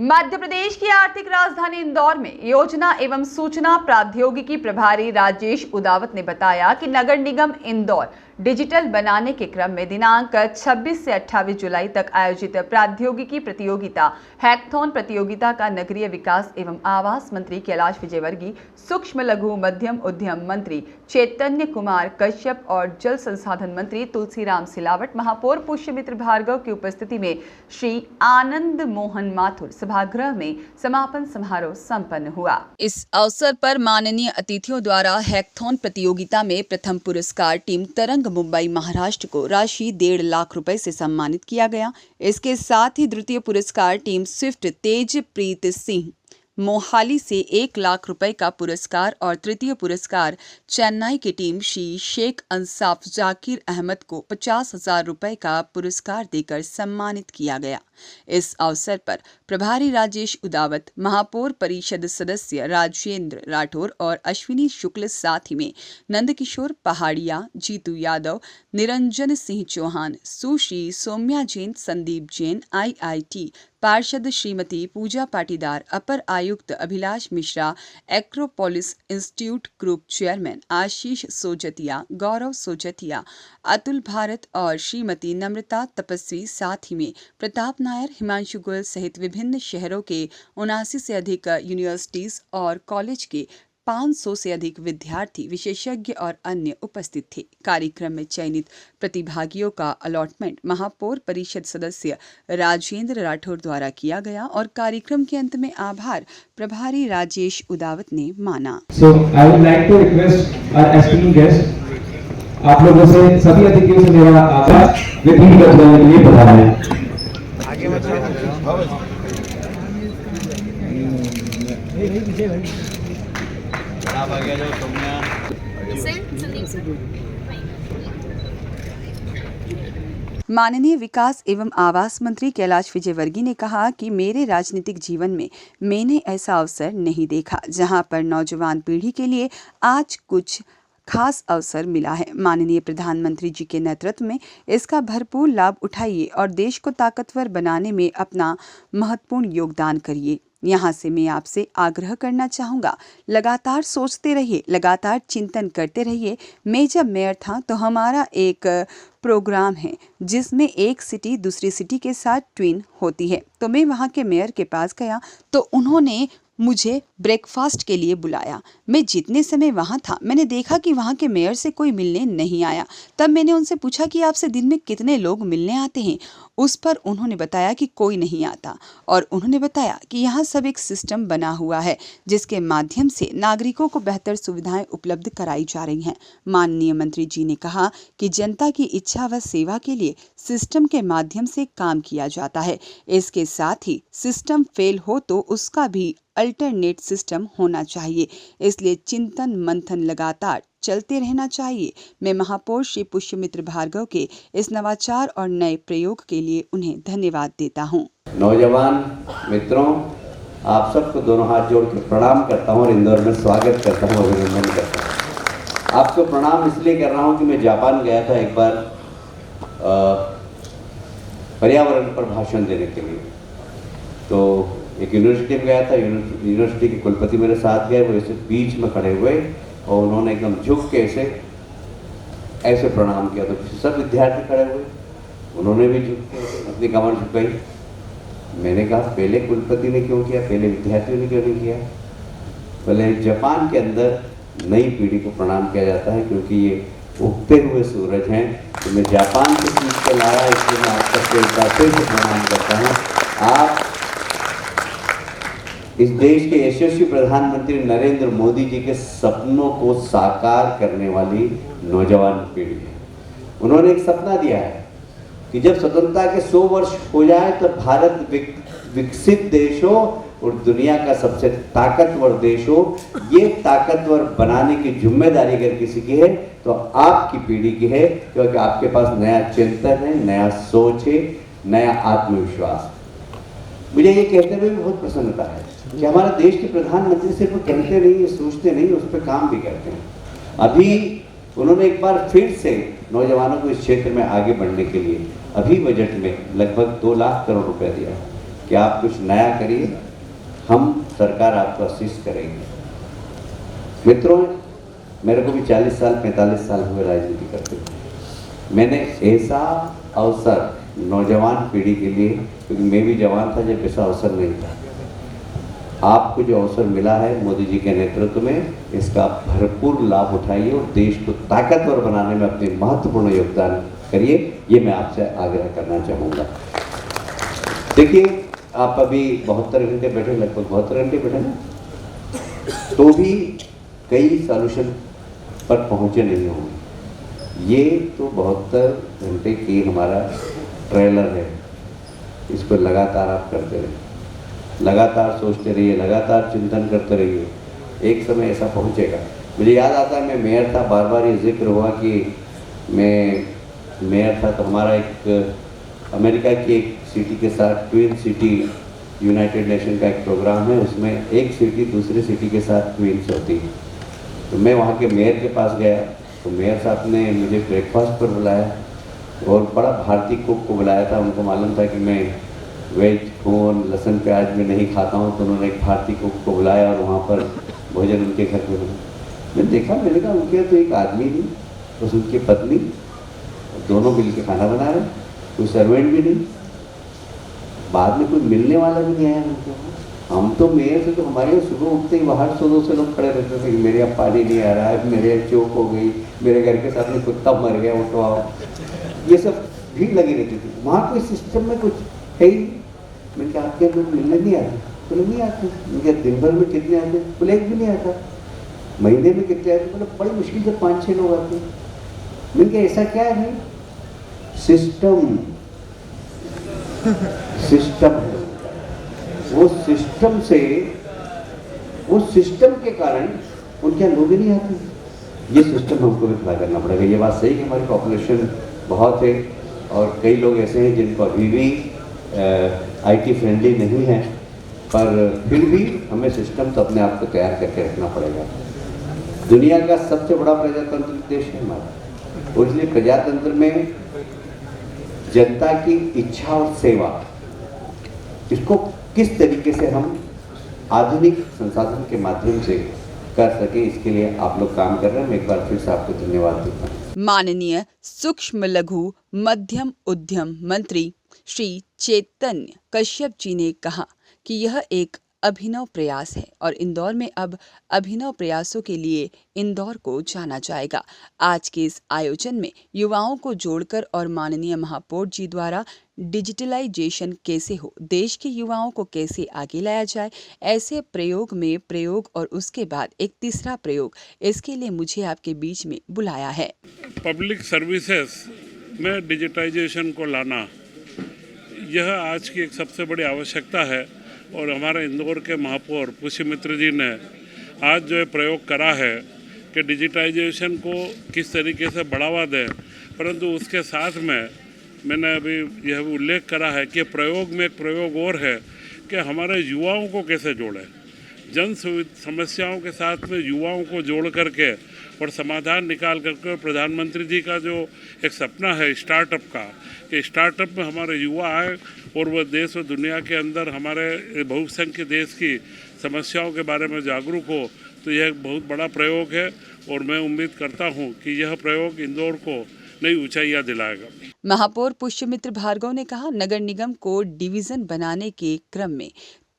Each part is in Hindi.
मध्य प्रदेश की आर्थिक राजधानी इंदौर में योजना एवं सूचना प्रौद्योगिकी प्रभारी राजेश उदावत ने बताया कि नगर निगम इंदौर डिजिटल बनाने के क्रम में दिनांक 26 से 28 जुलाई तक आयोजित प्रौद्योगिकी प्रतियोगिता हैकथॉन प्रतियोगिता का नगरीय विकास एवं आवास मंत्री कैलाश विजयवर्गीय, सूक्ष्म लघु मध्यम उद्यम मंत्री चैतन्य कुमार कश्यप और जल संसाधन मंत्री तुलसीराम सिलावट, महापौर पुष्यमित्र भार्गव की उपस्थिति में श्री आनंद मोहन माथुर सभागृह में समापन समारोह संपन्न हुआ। इस अवसर पर माननीय अतिथियों द्वारा हैकथॉन प्रतियोगिता में प्रथम पुरस्कार टीम तरंग मुंबई महाराष्ट्र को राशि 1.5 लाख रुपए से सम्मानित किया गया। इसके साथ ही द्वितीय पुरस्कार टीम स्विफ्ट तेजप्रीत सिंह मोहाली से 1 लाख रुपए का पुरस्कार और तृतीय पुरस्कार चेन्नई की टीम श्री शेख अंसाफ जाकिर अहमद को 50,000 रुपए का पुरस्कार देकर सम्मानित किया गया। इस अवसर पर प्रभारी राजेश उदावत, महापौर परिषद सदस्य राजेंद्र राठौर और अश्विनी शुक्ल, साथ ही में नंदकिशोर पहाड़िया, जीतू यादव, निरंजन सिंह चौहान, सुश्री सौम्या जैन, संदीप जैन, IIT पार्षद श्रीमती पूजा पाटीदार, अपर आयुक्त Abhilash Mishra, Acropolis institute group chairman Ashish Sojatiya, Gaurav Sojatiya, Atul Bharat और श्रीमती नम्रता तपस्वी, साथ ही में प्रताप नायर, हिमांशु गोयल सहित विभिन्न शहरों के 79 से अधिक यूनिवर्सिटीज और कॉलेज के 500 से अधिक विद्यार्थी, विशेषज्ञ और अन्य उपस्थित थे। कार्यक्रम में चयनित प्रतिभागियों का अलॉटमेंट महापौर परिषद सदस्य राजेंद्र राठौर द्वारा किया गया और कार्यक्रम के अंत में आभार प्रभारी राजेश उदावत ने माना। I would like to request our esteemed guest, आप लोगों से सभी अतिथियों से मेरा आभार विभिन्न गतिविधियों के लिए बता रहे हैं। माननीय विकास एवं आवास मंत्री कैलाश विजयवर्गीय ने कहा कि मेरे राजनीतिक जीवन में मैंने ऐसा अवसर नहीं देखा जहां पर नौजवान पीढ़ी के लिए आज कुछ खास अवसर मिला है। माननीय प्रधानमंत्री जी के नेतृत्व में इसका भरपूर लाभ उठाइए और देश को ताकतवर बनाने में अपना महत्वपूर्ण योगदान करिए। यहाँ से मैं आपसे आग्रह करना चाहूँगा, लगातार सोचते रहिए, लगातार चिंतन करते रहिए। मैं जब मेयर था तो हमारा एक प्रोग्राम है जिसमें एक सिटी दूसरी सिटी के साथ ट्विन होती है, तो मैं वहाँ के मेयर के पास गया तो उन्होंने मुझे ब्रेकफास्ट के लिए बुलाया। मैं जितने समय वहाँ था मैंने देखा कि वहाँ के मेयर से कोई मिलने नहीं आया। तब मैंने उनसे पूछा कि आपसे दिन में कितने लोग मिलने आते हैं। उस पर उन्होंने बताया कि कोई नहीं आता और उन्होंने बताया कि यहाँ सब एक सिस्टम बना हुआ है जिसके माध्यम से नागरिकों को बेहतर सुविधाएं उपलब्ध कराई जा रही हैं। माननीय मंत्री जी ने कहा कि जनता की इच्छा व सेवा के लिए सिस्टम के माध्यम से काम किया जाता है। इसके साथ ही सिस्टम फेल हो तो उसका भी अल्टरनेट सिस्टम होना चाहिए, इसलिए चिंतन मंथन लगातार चलते रहना चाहिए। मैं महापौर श्री पुष्यमित्र भार्गव के इस नवाचार और नए प्रयोग के लिए उन्हें धन्यवाद देता हूं। नौजवान मित्रों, आप सबको दोनों हाथ जोड़ कर प्रणाम करता हूं और इंदौर में स्वागत करता हूं, अभिनंदन करता हूं। आपको प्रणाम इसलिए कर रहा हूं कि मैं जापान गया था एक बार पर्यावरण पर भाषण देने के लिए। तो एक यूनिवर्सिटी में गया था, यूनिवर्सिटी के कुलपति मेरे साथ गए, वो ऐसे बीच में खड़े हुए और उन्होंने एकदम झुक के ऐसे प्रणाम किया। तो सब विद्यार्थी खड़े हुए, उन्होंने भी झुक के अपनी कमर झुकाई। मैंने कहा पहले कुलपति ने क्यों किया, पहले विद्यार्थियों ने क्यों नहीं किया? पहले जापान के अंदर नई पीढ़ी को प्रणाम किया जाता है क्योंकि ये उगते हुए सूरज हैं। तो मैं जापान से सीख के लाया, इसलिए मैं आप सबको फिर से प्रणाम करता हूँ। आप इस देश के यशस्वी प्रधानमंत्री नरेंद्र मोदी जी के सपनों को साकार करने वाली नौजवान पीढ़ी है। उन्होंने एक सपना दिया है कि जब स्वतंत्रता के 100 वर्ष हो जाए तो भारत विकसित देश हो और दुनिया का सबसे ताकतवर देश हो। ये ताकतवर बनाने की जिम्मेदारी अगर किसी की है तो आपकी पीढ़ी की है, क्योंकि आपके पास नया चिंतन है, नया सोच है, नया आत्मविश्वास। मुझे ये कहते हुए भी बहुत प्रसन्नता है कि हमारे देश के प्रधानमंत्री सिर्फ कहते नहीं, सोचते नहीं, उस पर काम भी करते हैं। अभी उन्होंने एक बार फिर से नौजवानों को इस क्षेत्र में आगे बढ़ने के लिए अभी बजट में लगभग 2 लाख करोड़ रुपए दिया कि आप कुछ नया करिए, हम सरकार आपको असिस्ट करेंगे। मित्रों, मेरे को भी 40 साल 45 साल हुए राजनीति करते हुए। मैंने ऐसा अवसर नौजवान पीढ़ी के लिए, क्योंकि मैं भी जवान था जब ऐसा अवसर नहीं था, आपको जो अवसर मिला है मोदी जी के नेतृत्व में, इसका भरपूर लाभ उठाइए और देश को ताकतवर बनाने में अपने महत्वपूर्ण योगदान करिए, ये मैं आपसे आग्रह करना चाहूँगा। देखिए, आप अभी 72 घंटे बैठे, लगभग 72 घंटे बैठे ना, तो भी कई सॉल्यूशन पर पहुँचे नहीं होंगे। ये तो 72 घंटे की हमारा ट्रेलर है, इस पर लगातार आप करते रहिए, लगातार सोचते रहिए, लगातार चिंतन करते रहिए, एक समय ऐसा पहुंचेगा। मुझे याद आता है, मैं मेयर था, बार बार ये जिक्र हुआ कि मैं मेयर था, तो हमारा एक अमेरिका की एक सिटी के साथ ट्विन सिटी यूनाइटेड नेशन का एक प्रोग्राम है, उसमें एक सिटी दूसरी सिटी के साथ ट्विन्स होती है। तो मैं वहाँ के मेयर के पास गया, तो मेयर साहब ने मुझे ब्रेकफास्ट पर बुलाया और बड़ा भारतीय कुक को बुलाया था। उनको मालूम था कि मैं वेज खून लहसुन प्याज में नहीं खाता हूँ, तो उन्होंने एक भारतीय कुक को बुलाया और वहाँ पर भोजन उनके घर में बना। मैंने देखा, मैंने कहा उनके तो एक आदमी नहीं, बस उनकी पत्नी, दोनों मिल के खाना बना रहे, कोई सर्वेंट भी नहीं, बाद में कोई मिलने वाला भी नहीं आया उनको। हम तो मेयर से तो हमारे यहाँ सुबह उठते ही बाहर 100 से लोग खड़े रहते थे कि मेरे यहाँ पानी नहीं आ रहा है, मेरे यहाँ चौक हो गई, मेरे घर के सामने कुत्ता मर गया, उठो आओ, ये सब भीड़ लगी रहती थी। वहाँ कोई सिस्टम में कुछ है ही। मैंने कहा आपके लोग मिलने नहीं आते? बोले नहीं आते। मैंने कहा दिन भर में कितने आते? बोले एक भी नहीं आता। महीने में कितने आते? बोले बड़ी मुश्किल से 5-6 लोग आते। मैंने कहा ऐसा क्या है? सिस्टम सिस्टम है। वो सिस्टम के कारण उनके यहाँ लोग ही नहीं आते। ये सिस्टम हमको भी खड़ा करना पड़ेगा। ये बात सही कि हमारी पॉपुलेशन बहुत है और कई लोग ऐसे हैं जिनको अभी भी IT फ्रेंडली नहीं है, पर फिर भी हमें सिस्टम तो अपने आप को तैयार करके रखना पड़ेगा। दुनिया का सबसे बड़ा प्रजातांत्रिक देश है हमारा, और इसलिए प्रजातंत्र में जनता की इच्छा और सेवा, इसको किस तरीके से हम आधुनिक संसाधन के माध्यम से कर सके, इसके लिए आप लोग काम कर रहे हैं। मैं एक बार फिर से आपको धन्यवाद देता हूँ। माननीय सूक्ष्म लघु मध्यम उद्यम मंत्री श्री चैतन्य कश्यप जी ने कहा कि यह एक अभिनव प्रयास है और इंदौर में अब अभिनव प्रयासों के लिए इंदौर को जाना जाएगा। आज के इस आयोजन में युवाओं को जोड़कर और माननीय महापौर जी द्वारा डिजिटलाइजेशन कैसे हो, देश के युवाओं को कैसे आगे लाया जाए, ऐसे प्रयोग में प्रयोग और उसके बाद एक तीसरा प्रयोग, इसके लिए मुझे आपके बीच में बुलाया है। पब्लिक सर्विसेज में डिजिटाइजेशन को लाना, यह आज की एक सबसे बड़ी आवश्यकता है और हमारे इंदौर के महापौर पुष्यमित्र जी ने आज जो प्रयोग करा है कि डिजिटाइजेशन को किस तरीके से बढ़ावा दें, परंतु उसके साथ में मैंने अभी यह उल्लेख करा है कि प्रयोग में एक प्रयोग और है कि हमारे युवाओं को कैसे जोड़ें, जन समस्याओं के साथ में युवाओं को जोड़ करके और समाधान निकाल करके। प्रधानमंत्री जी का जो एक सपना है स्टार्टअप का, कि स्टार्टअप में हमारे युवा आए और वह देश और दुनिया के अंदर हमारे बहुसंख्य देश की समस्याओं के बारे में जागरूक हो, तो यह एक बहुत बड़ा प्रयोग है और मैं उम्मीद करता हूं कि यह प्रयोग इंदौर को नई ऊंचाइयां दिलाएगा। महापौर पुष्यमित्र भार्गव ने कहा, नगर निगम को डिवीजन बनाने के क्रम में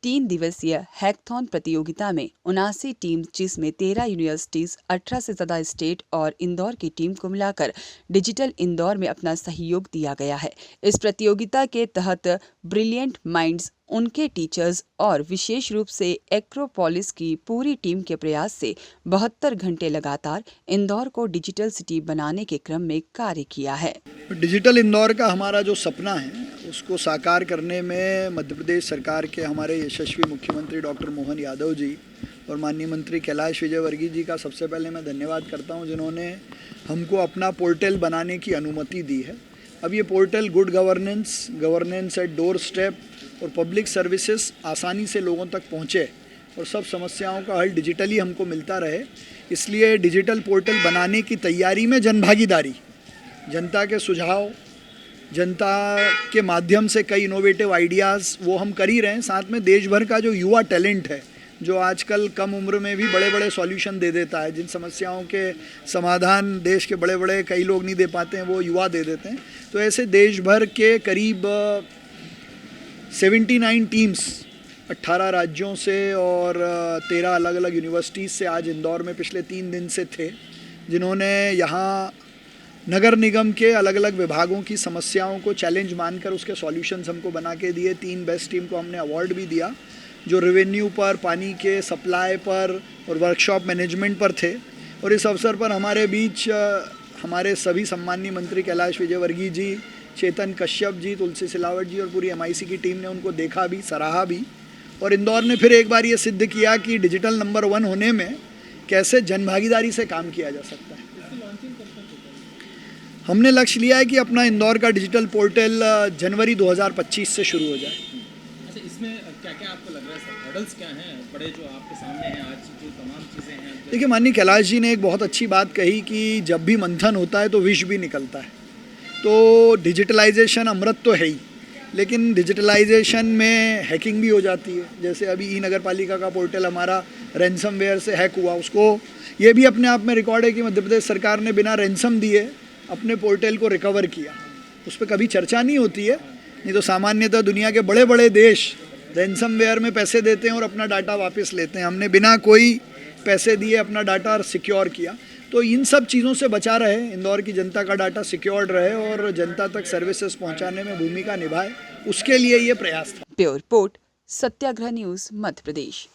3 दिवसीय हैकथॉन प्रतियोगिता में 79 टीम, जिसमें 13 यूनिवर्सिटीज, 18 से ज्यादा स्टेट और इंदौर की टीम को मिलाकर डिजिटल इंदौर में अपना सहयोग दिया गया है। इस प्रतियोगिता के तहत ब्रिलियंट माइंड्स, उनके टीचर्स और विशेष रूप से एक्रोपोलिस की पूरी टीम के प्रयास से 72 घंटे लगातार इंदौर को डिजिटल सिटी बनाने के क्रम में कार्य किया है। डिजिटल इंदौर का हमारा जो सपना है, उसको साकार करने में मध्य प्रदेश सरकार के हमारे यशस्वी मुख्यमंत्री डॉक्टर मोहन यादव जी और माननीय मंत्री कैलाश विजयवर्गीय जी का सबसे पहले मैं धन्यवाद करता हूं, जिन्होंने हमको अपना पोर्टल बनाने की अनुमति दी है। अब ये portal good governance at door step और पब्लिक सर्विसेज आसानी से लोगों तक पहुँचे और सब समस्याओं का हल डिजिटली हमको मिलता रहे, इसलिए डिजिटल पोर्टल बनाने की तैयारी में जनभागीदारी, जनता के सुझाव जनता के माध्यम से कई इनोवेटिव आइडियाज़ वो हम कर ही रहे हैं। साथ में देश भर का जो युवा टैलेंट है, जो आजकल कम उम्र में भी बड़े बड़े सॉल्यूशन दे देता है, जिन समस्याओं के समाधान देश के बड़े बड़े कई लोग नहीं दे पाते हैं, वो युवा दे देते हैं। तो ऐसे देश भर के करीब 79 टीम्स 18 राज्यों से और 13 अलग अलग यूनिवर्सिटीज़ से आज इंदौर में पिछले 3 दिन से थे, जिन्होंने यहाँ नगर निगम के अलग अलग विभागों की समस्याओं को चैलेंज मानकर उसके सॉल्यूशंस हमको बना के दिए। 3 बेस्ट टीम को हमने अवार्ड भी दिया, जो रेवेन्यू पर, पानी के सप्लाई पर और वर्कशॉप मैनेजमेंट पर थे। और इस अवसर पर हमारे बीच हमारे सभी सम्माननीय मंत्री कैलाश विजयवर्गीय जी, चेतन कश्यप जी, तुलसी सिलावट जी और पूरी MIC की टीम ने उनको देखा भी, सराहा भी। और इंदौर ने फिर एक बार ये सिद्ध किया कि डिजिटल नंबर 1 होने में कैसे जनभागीदारी से काम किया जा सकता है। हमने लक्ष्य लिया है कि अपना इंदौर का डिजिटल पोर्टल जनवरी 2025 से शुरू हो जाए। अच्छा, इसमें क्या-क्या आपको लग रहा है सर, हर्डल्स क्या हैं बड़े जो आपके सामने हैं आज, जो तमाम चीज़ें हैं? देखिए, माननीय कैलाश जी ने एक बहुत अच्छी बात कही कि जब भी मंथन होता है तो विष भी निकलता है। तो डिजिटलाइजेशन अमृत तो है ही, लेकिन डिजिटलाइजेशन में हैकिंग भी हो जाती है। जैसे अभी ई-नगर पालिका का पोर्टल हमारा रैंसमवेयर से हैक हुआ, उसको ये भी अपने आप में रिकॉर्ड है कि मध्य प्रदेश सरकार ने बिना रैंसम दिए अपने पोर्टल को रिकवर किया। उस पर कभी चर्चा नहीं होती है, नहीं तो सामान्यतः दुनिया के बड़े बड़े देश रैंसमवेयर में पैसे देते हैं और अपना डाटा वापस लेते हैं। हमने बिना कोई पैसे दिए अपना डाटा सिक्योर किया। तो इन सब चीज़ों से बचा रहे, इंदौर की जनता का डाटा सिक्योर्ड रहे और जनता तक सर्विसेज पहुंचाने में भूमिका निभाए, उसके लिए ये प्रयास था। ब्यूरो रिपोर्ट, सत्याग्रह न्यूज़, मध्य प्रदेश।